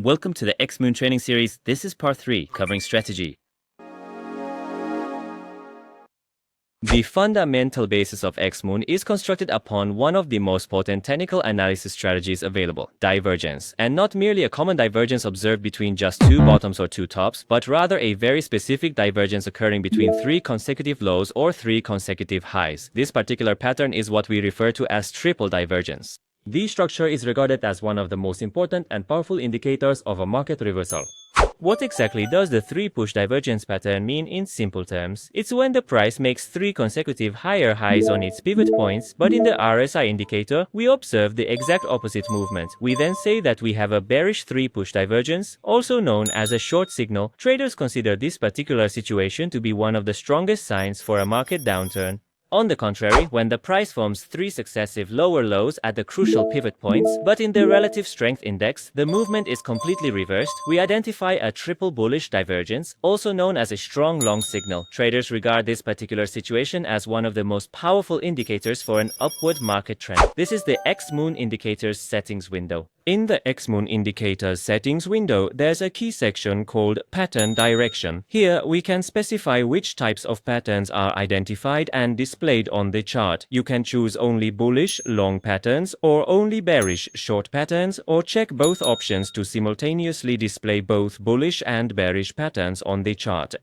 Welcome to the Xmoon training series. This is part 3, covering strategy. The fundamental basis of Xmoon is constructed upon one of the most potent technical analysis strategies available, divergence, and not merely a common divergence observed between just two bottoms or two tops, but rather a very specific divergence occurring between 3 consecutive lows or 3 consecutive highs. This particular pattern is what we refer to as triple divergence. The structure is regarded as one of the most important and powerful indicators of a market reversal. What exactly does the 3 push divergence pattern mean in simple terms? It's when the price makes 3 consecutive higher highs on its pivot points, but in the RSI indicator, we observe the exact opposite movement. We then say that we have a bearish 3 push divergence, also known as a short signal. Traders consider this particular situation to be one of the strongest signs for a market downturn. On the contrary, when the price forms 3 successive lower lows at the crucial pivot points, but in the relative strength index, the movement is completely reversed, we identify a triple bullish divergence, also known as a strong long signal. Traders regard this particular situation as one of the most powerful indicators for an upward market trend. This is the Xmoon indicators settings window. In the Xmoon indicators settings window, there's a key section called Pattern Direction. Here, we can specify which types of patterns are identified and displayed on the chart. You can choose only bullish, long patterns, or only bearish, short patterns, or check both options to simultaneously display both bullish and bearish patterns on the chart.